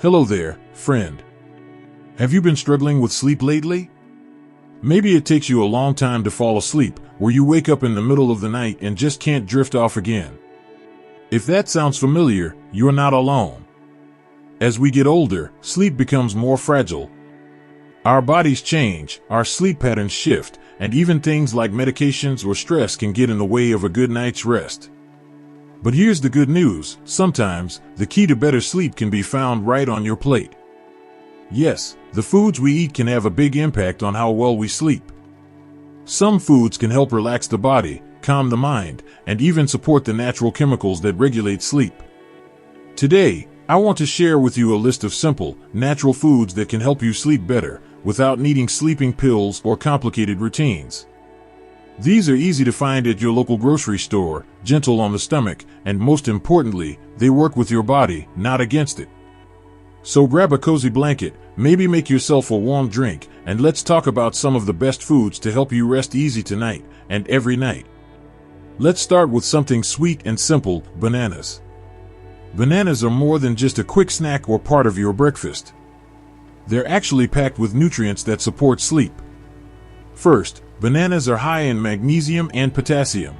Hello there, friend. Have you been struggling with sleep lately? Maybe it takes you a long time to fall asleep, where you wake up in the middle of the night and just can't drift off again. If that sounds familiar, you're not alone. As we get older, sleep becomes more fragile. Our bodies change, our sleep patterns shift, and even things like medications or stress can get in the way of a good night's rest. But here's the good news: sometimes, the key to better sleep can be found right on your plate. Yes, the foods we eat can have a big impact on how well we sleep. Some foods can help relax the body, calm the mind, and even support the natural chemicals that regulate sleep. Today, I want to share with you a list of simple, natural foods that can help you sleep better, without needing sleeping pills or complicated routines. These are easy to find at your local grocery store, gentle on the stomach, and most importantly, they work with your body, not against it. So grab a cozy blanket, maybe make yourself a warm drink, and let's talk about some of the best foods to help you rest easy tonight, and every night. Let's start with something sweet and simple: bananas. Bananas are more than just a quick snack or part of your breakfast. They're actually packed with nutrients that support sleep. First, bananas are high in magnesium and potassium.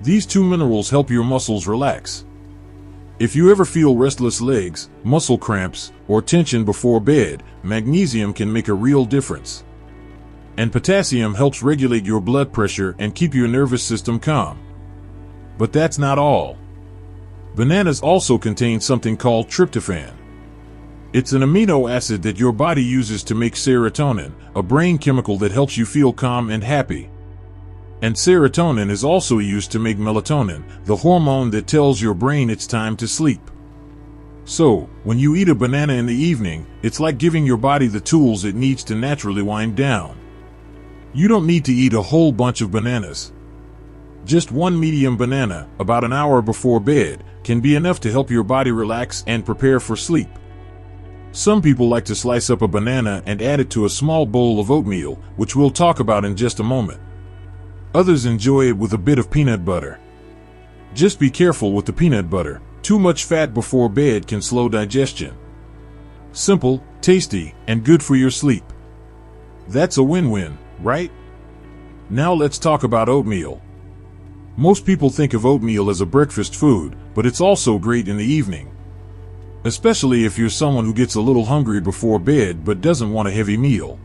These two minerals help your muscles relax. If you ever feel restless legs, muscle cramps, or tension before bed, magnesium can make a real difference. And potassium helps regulate your blood pressure and keep your nervous system calm. But that's not all. Bananas also contain something called tryptophan. It's an amino acid that your body uses to make serotonin, a brain chemical that helps you feel calm and happy. And serotonin is also used to make melatonin, the hormone that tells your brain it's time to sleep. So, when you eat a banana in the evening, it's like giving your body the tools it needs to naturally wind down. You don't need to eat a whole bunch of bananas. Just one medium banana, about an hour before bed, can be enough to help your body relax and prepare for sleep. Some people like to slice up a banana and add it to a small bowl of oatmeal, which we'll talk about in just a moment. Others enjoy it with a bit of peanut butter. Just be careful with the peanut butter. Too much fat before bed can slow digestion. Simple, tasty, and good for your sleep. That's a win-win, right? Now let's talk about oatmeal. Most people think of oatmeal as a breakfast food, but it's also great in the evening. Especially if you're someone who gets a little hungry before bed but doesn't want a heavy meal.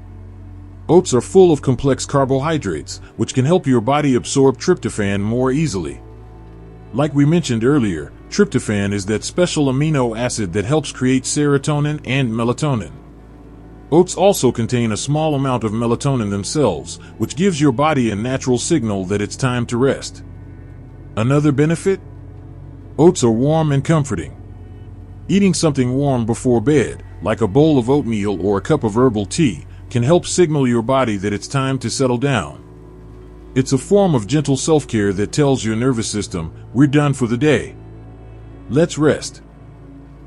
Oats are full of complex carbohydrates, which can help your body absorb tryptophan more easily. Like we mentioned earlier, tryptophan is that special amino acid that helps create serotonin and melatonin. Oats also contain a small amount of melatonin themselves, which gives your body a natural signal that it's time to rest. Another benefit? Oats are warm and comforting. Eating something warm before bed, like a bowl of oatmeal or a cup of herbal tea, can help signal your body that it's time to settle down. It's a form of gentle self-care that tells your nervous system, we're done for the day. Let's rest.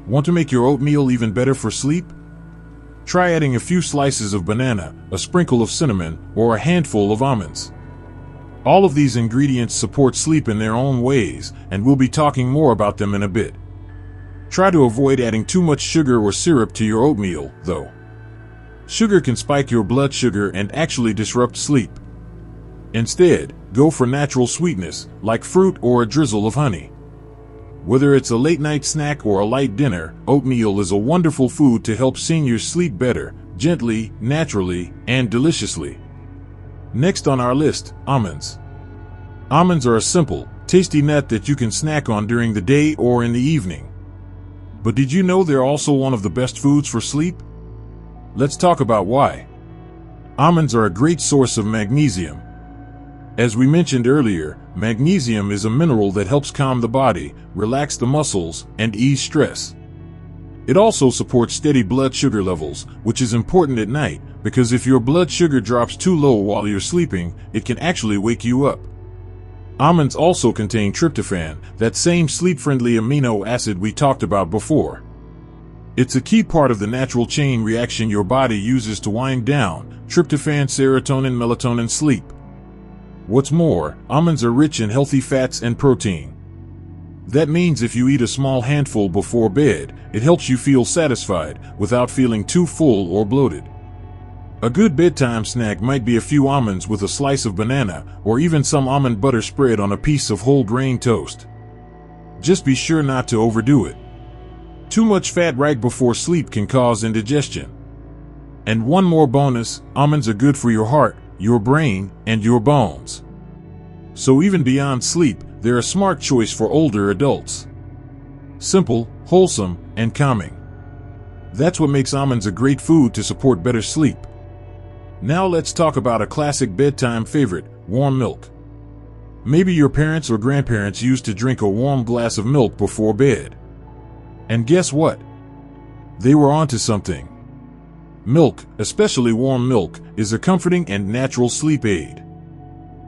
Want to make your oatmeal even better for sleep? Try adding a few slices of banana, a sprinkle of cinnamon, or a handful of almonds. All of these ingredients support sleep in their own ways, and we'll be talking more about them in a bit. Try to avoid adding too much sugar or syrup to your oatmeal, though. Sugar can spike your blood sugar and actually disrupt sleep. Instead, go for natural sweetness, like fruit or a drizzle of honey. Whether it's a late-night snack or a light dinner, oatmeal is a wonderful food to help seniors sleep better, gently, naturally, and deliciously. Next on our list, almonds. Almonds are a simple, tasty nut that you can snack on during the day or in the evening. But did you know they're also one of the best foods for sleep? Let's talk about why. Almonds are a great source of magnesium. As we mentioned earlier, magnesium is a mineral that helps calm the body, relax the muscles, and ease stress. It also supports steady blood sugar levels, which is important at night, because if your blood sugar drops too low while you're sleeping, it can actually wake you up. Almonds also contain tryptophan, that same sleep-friendly amino acid we talked about before. It's a key part of the natural chain reaction your body uses to wind down: tryptophan, serotonin, melatonin, sleep. What's more, almonds are rich in healthy fats and protein. That means if you eat a small handful before bed, it helps you feel satisfied without feeling too full or bloated. A good bedtime snack might be a few almonds with a slice of banana, or even some almond butter spread on a piece of whole grain toast. Just be sure not to overdo it. Too much fat right before sleep can cause indigestion. And one more bonus, almonds are good for your heart, your brain, and your bones. So even beyond sleep, they're a smart choice for older adults. Simple, wholesome, and calming. That's what makes almonds a great food to support better sleep. Now let's talk about a classic bedtime favorite, warm milk. Maybe your parents or grandparents used to drink a warm glass of milk before bed. And guess what? They were onto something. Milk, especially warm milk, is a comforting and natural sleep aid.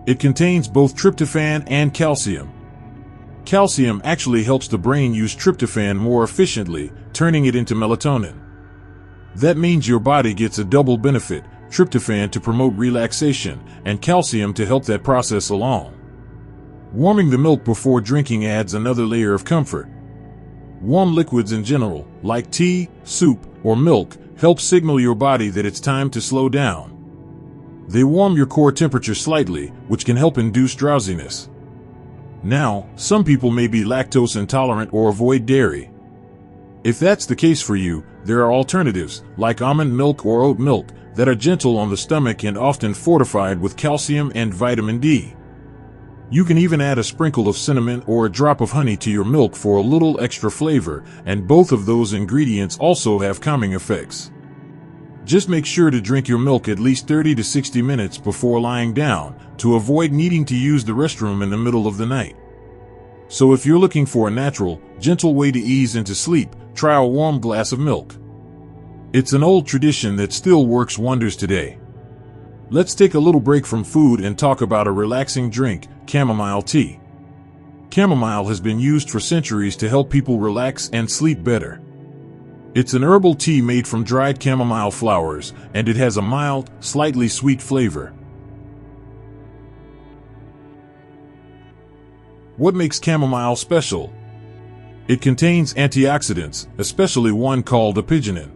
It contains both tryptophan and calcium. Calcium actually helps the brain use tryptophan more efficiently, turning it into melatonin. That means your body gets a double benefit, tryptophan to promote relaxation, and calcium to help that process along. Warming the milk before drinking adds another layer of comfort. Warm liquids in general, like tea, soup, or milk, help signal your body that it's time to slow down. They warm your core temperature slightly, which can help induce drowsiness. Now, some people may be lactose intolerant or avoid dairy. If that's the case for you, there are alternatives, like almond milk or oat milk, that are gentle on the stomach and often fortified with calcium and vitamin D. You can even add a sprinkle of cinnamon or a drop of honey to your milk for a little extra flavor, and both of those ingredients also have calming effects. Just make sure to drink your milk at least 30 to 60 minutes before lying down to avoid needing to use the restroom in the middle of the night. So if you're looking for a natural, gentle way to ease into sleep, try a warm glass of milk. It's an old tradition that still works wonders today. Let's take a little break from food and talk about a relaxing drink, chamomile tea. Chamomile has been used for centuries to help people relax and sleep better. It's an herbal tea made from dried chamomile flowers, and it has a mild, slightly sweet flavor. What makes chamomile special? It contains antioxidants, especially one called apigenin.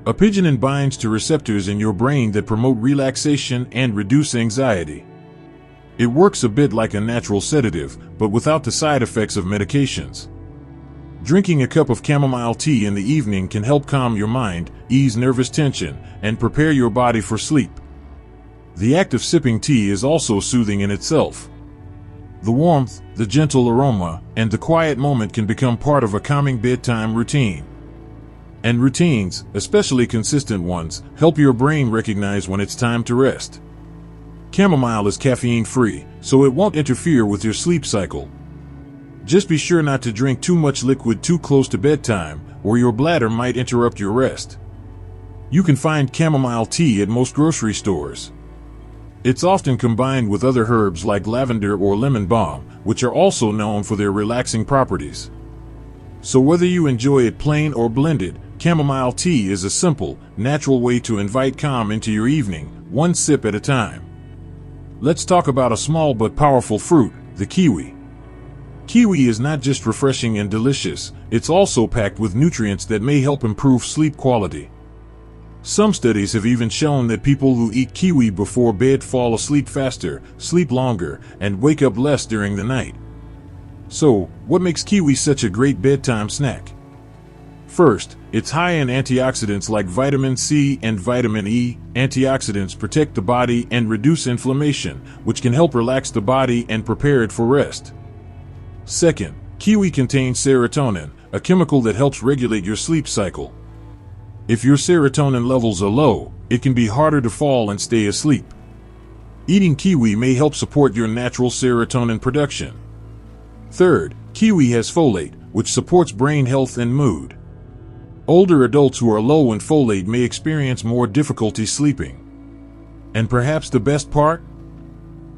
Apigenin binds to receptors in your brain that promote relaxation and reduce anxiety. It works a bit like a natural sedative, but without the side effects of medications. Drinking a cup of chamomile tea in the evening can help calm your mind, ease nervous tension, and prepare your body for sleep. The act of sipping tea is also soothing in itself. The warmth, the gentle aroma, and the quiet moment can become part of a calming bedtime routine. And routines, especially consistent ones, help your brain recognize when it's time to rest. Chamomile is caffeine-free, so it won't interfere with your sleep cycle. Just be sure not to drink too much liquid too close to bedtime, or your bladder might interrupt your rest. You can find chamomile tea at most grocery stores. It's often combined with other herbs like lavender or lemon balm, which are also known for their relaxing properties. So whether you enjoy it plain or blended, chamomile tea is a simple, natural way to invite calm into your evening, one sip at a time. Let's talk about a small but powerful fruit, the kiwi. Kiwi is not just refreshing and delicious, it's also packed with nutrients that may help improve sleep quality. Some studies have even shown that people who eat kiwi before bed fall asleep faster, sleep longer, and wake up less during the night. So, what makes kiwi such a great bedtime snack? First, it's high in antioxidants like vitamin C and vitamin E. Antioxidants protect the body and reduce inflammation, which can help relax the body and prepare it for rest. Second, kiwi contains serotonin, a chemical that helps regulate your sleep cycle. If your serotonin levels are low, it can be harder to fall and stay asleep. Eating kiwi may help support your natural serotonin production. Third, kiwi has folate, which supports brain health and mood. Older adults who are low in folate may experience more difficulty sleeping. And perhaps the best part?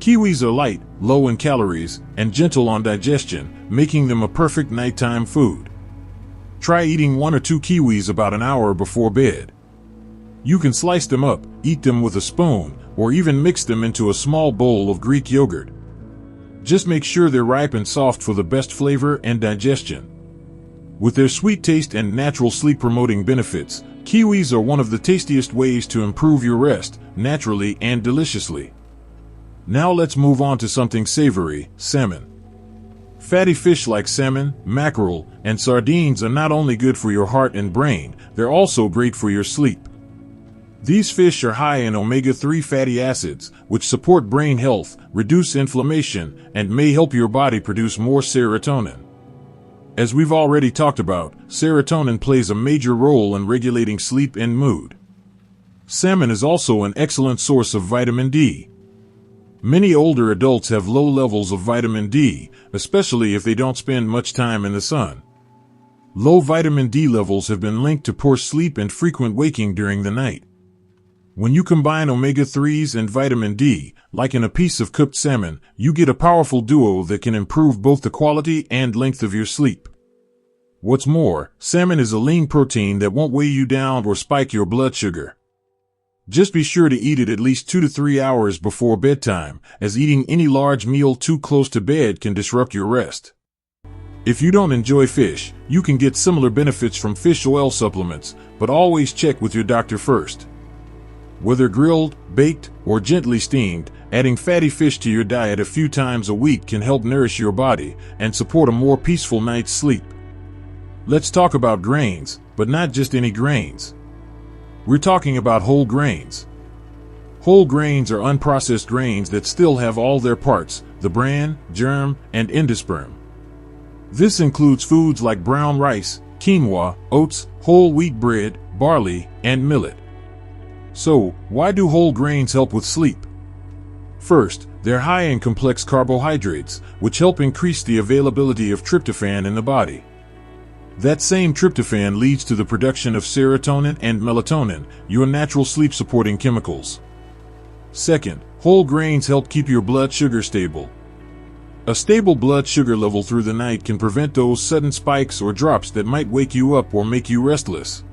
Kiwis are light, low in calories, and gentle on digestion, making them a perfect nighttime food. Try eating 1 or 2 kiwis about an hour before bed. You can slice them up, eat them with a spoon, or even mix them into a small bowl of Greek yogurt. Just make sure they're ripe and soft for the best flavor and digestion. With their sweet taste and natural sleep-promoting benefits, kiwis are one of the tastiest ways to improve your rest, naturally and deliciously. Now let's move on to something savory: salmon. Fatty fish like salmon, mackerel, and sardines are not only good for your heart and brain, they're also great for your sleep. These fish are high in omega-3 fatty acids, which support brain health, reduce inflammation, and may help your body produce more serotonin. As we've already talked about, serotonin plays a major role in regulating sleep and mood. Salmon is also an excellent source of vitamin D. Many older adults have low levels of vitamin D, especially if they don't spend much time in the sun. Low vitamin D levels have been linked to poor sleep and frequent waking during the night. When you combine omega-3s and vitamin D, like in a piece of cooked salmon, you get a powerful duo that can improve both the quality and length of your sleep. What's more, salmon is a lean protein that won't weigh you down or spike your blood sugar. Just be sure to eat it at least 2 to 3 hours before bedtime, as eating any large meal too close to bed can disrupt your rest. If you don't enjoy fish, you can get similar benefits from fish oil supplements, but always check with your doctor first. Whether grilled, baked, or gently steamed, adding fatty fish to your diet a few times a week can help nourish your body and support a more peaceful night's sleep. Let's talk about grains, but not just any grains. We're talking about whole grains. Whole grains are unprocessed grains that still have all their parts: the bran, germ, and endosperm. This includes foods like brown rice, quinoa, oats, whole wheat bread, barley, and millet. So, why do whole grains help with sleep? First, they're high in complex carbohydrates, which help increase the availability of tryptophan in the body. That same tryptophan leads to the production of serotonin and melatonin, your natural sleep-supporting chemicals. Second, whole grains help keep your blood sugar stable. A stable blood sugar level through the night can prevent those sudden spikes or drops that might wake you up or make you restless.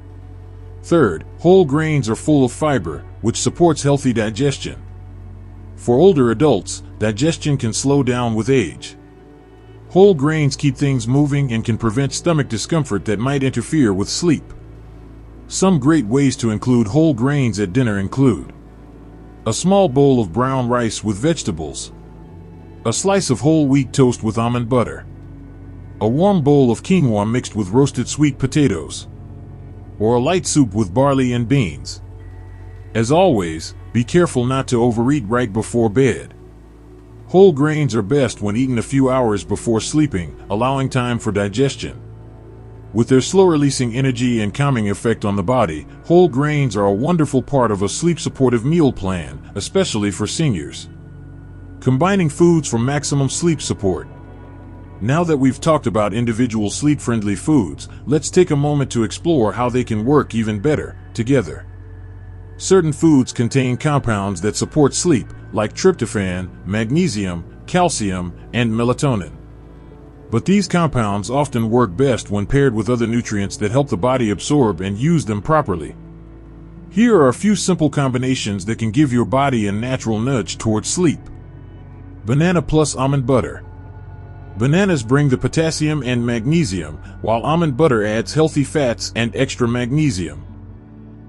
Third, whole grains are full of fiber, which supports healthy digestion. For older adults, digestion can slow down with age. Whole grains keep things moving and can prevent stomach discomfort that might interfere with sleep. Some great ways to include whole grains at dinner include a small bowl of brown rice with vegetables, a slice of whole wheat toast with almond butter, a warm bowl of quinoa mixed with roasted sweet potatoes, or a light soup with barley and beans. As always, be careful not to overeat right before bed. Whole grains are best when eaten a few hours before sleeping, allowing time for digestion. With their slow-releasing energy and calming effect on the body, whole grains are a wonderful part of a sleep-supportive meal plan, especially for seniors. Combining foods for maximum sleep support. Now that we've talked about individual sleep-friendly foods, let's take a moment to explore how they can work even better together. Certain foods contain compounds that support sleep, like tryptophan, magnesium, calcium, and melatonin. But these compounds often work best when paired with other nutrients that help the body absorb and use them properly. Here are a few simple combinations that can give your body a natural nudge towards sleep. Banana plus almond butter. Bananas bring the potassium and magnesium, while almond butter adds healthy fats and extra magnesium.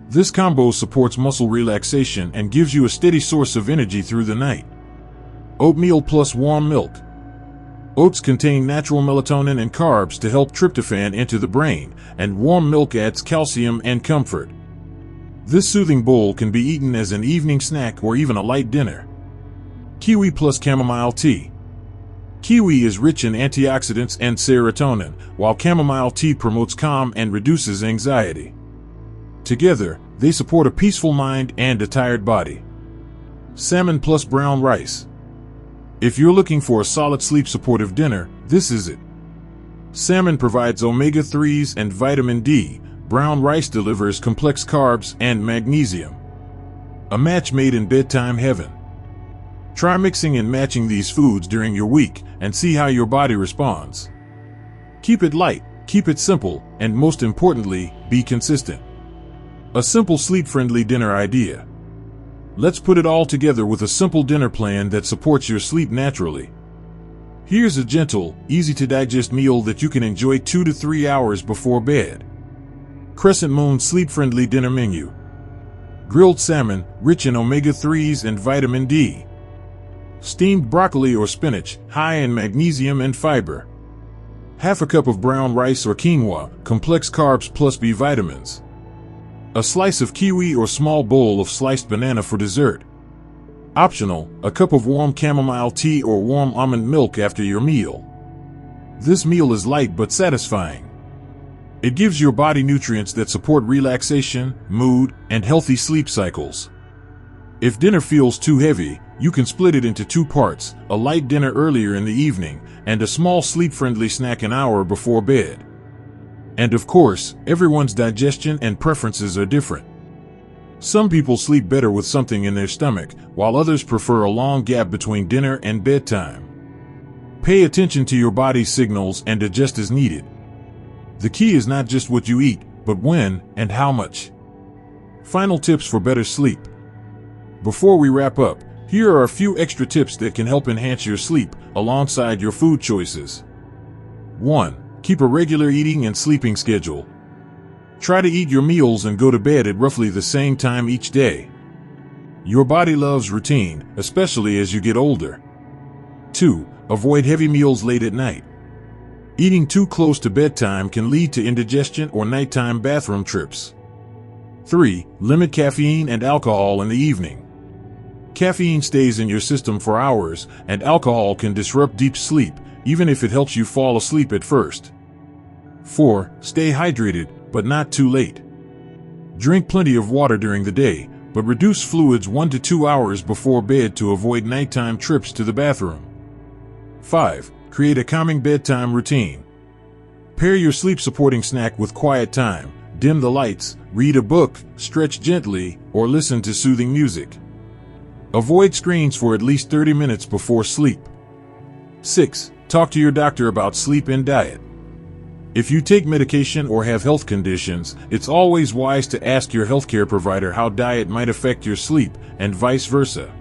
This combo supports muscle relaxation and gives you a steady source of energy through the night. Oatmeal plus warm milk. Oats contain natural melatonin and carbs to help tryptophan enter the brain, and warm milk adds calcium and comfort. This soothing bowl can be eaten as an evening snack or even a light dinner. Kiwi plus chamomile tea. Kiwi is rich in antioxidants and serotonin, while chamomile tea promotes calm and reduces anxiety. Together, they support a peaceful mind and a tired body. Salmon plus brown rice. If you're looking for a solid sleep-supportive dinner, this is it. Salmon provides omega-3s and vitamin D. Brown rice delivers complex carbs and magnesium. A match made in bedtime heaven. Try mixing and matching these foods during your week and see how your body responds. Keep it light, keep it simple, and most importantly, be consistent. A simple sleep-friendly dinner idea. Let's put it all together with a simple dinner plan that supports your sleep naturally. Here's a gentle, easy-to-digest meal that you can enjoy 2 to 3 hours before bed. Crescent Moon Sleep-Friendly Dinner Menu. Grilled salmon, rich in omega-3s and vitamin D. Steamed broccoli or spinach, high in magnesium and fiber. Half a cup of brown rice or quinoa, complex carbs plus B vitamins. A slice of kiwi or small bowl of sliced banana for dessert. Optional, a cup of warm chamomile tea or warm almond milk after your meal. This meal is light but satisfying. It gives your body nutrients that support relaxation, mood, and healthy sleep cycles. If dinner feels too heavy, you can split it into 2 parts, a light dinner earlier in the evening, and a small sleep-friendly snack an hour before bed. And of course, everyone's digestion and preferences are different. Some people sleep better with something in their stomach, while others prefer a long gap between dinner and bedtime. Pay attention to your body's signals and adjust as needed. The key is not just what you eat, but when and how much. Final tips for better sleep. Before we wrap up, here are a few extra tips that can help enhance your sleep alongside your food choices. 1. Keep a regular eating and sleeping schedule. Try to eat your meals and go to bed at roughly the same time each day. Your body loves routine, especially as you get older. 2. Avoid heavy meals late at night. Eating too close to bedtime can lead to indigestion or nighttime bathroom trips. 3. Limit caffeine and alcohol in the evening. Caffeine stays in your system for hours, and alcohol can disrupt deep sleep, even if it helps you fall asleep at first. 4. Stay hydrated, but not too late. Drink plenty of water during the day, but reduce fluids 1 to 2 hours before bed to avoid nighttime trips to the bathroom. 5. Create a calming bedtime routine. Pair your sleep-supporting snack with quiet time, dim the lights, read a book, stretch gently, or listen to soothing music. Avoid screens for at least 30 minutes before sleep. 6. Talk to your doctor about sleep and diet. If you take medication or have health conditions, it's always wise to ask your healthcare provider how diet might affect your sleep, and vice versa.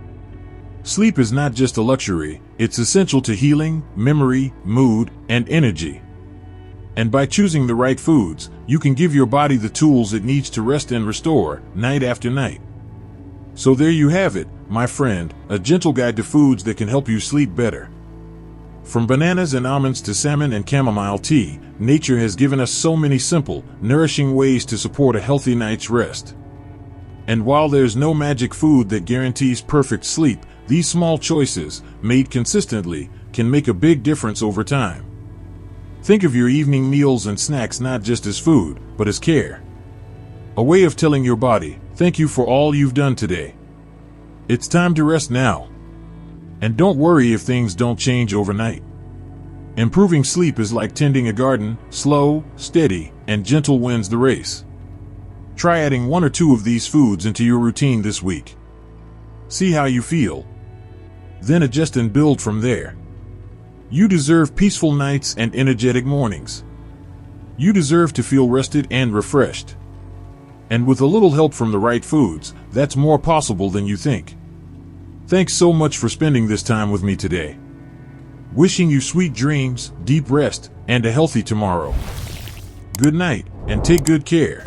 Sleep is not just a luxury, it's essential to healing, memory, mood, and energy. And by choosing the right foods, you can give your body the tools it needs to rest and restore, night after night. So there you have it, my friend, a gentle guide to foods that can help you sleep better. From bananas and almonds to salmon and chamomile tea, nature has given us so many simple, nourishing ways to support a healthy night's rest. And while there's no magic food that guarantees perfect sleep, these small choices, made consistently, can make a big difference over time. Think of your evening meals and snacks not just as food, but as care. A way of telling your body, thank you for all you've done today. It's time to rest now. And don't worry if things don't change overnight. Improving sleep is like tending a garden, slow, steady, and gentle wins the race. Try adding 1 or 2 of these foods into your routine this week. See how you feel. Then adjust and build from there. You deserve peaceful nights and energetic mornings. You deserve to feel rested and refreshed. And with a little help from the right foods, that's more possible than you think. Thanks so much for spending this time with me today. Wishing you sweet dreams, deep rest, and a healthy tomorrow. Good night, and take good care.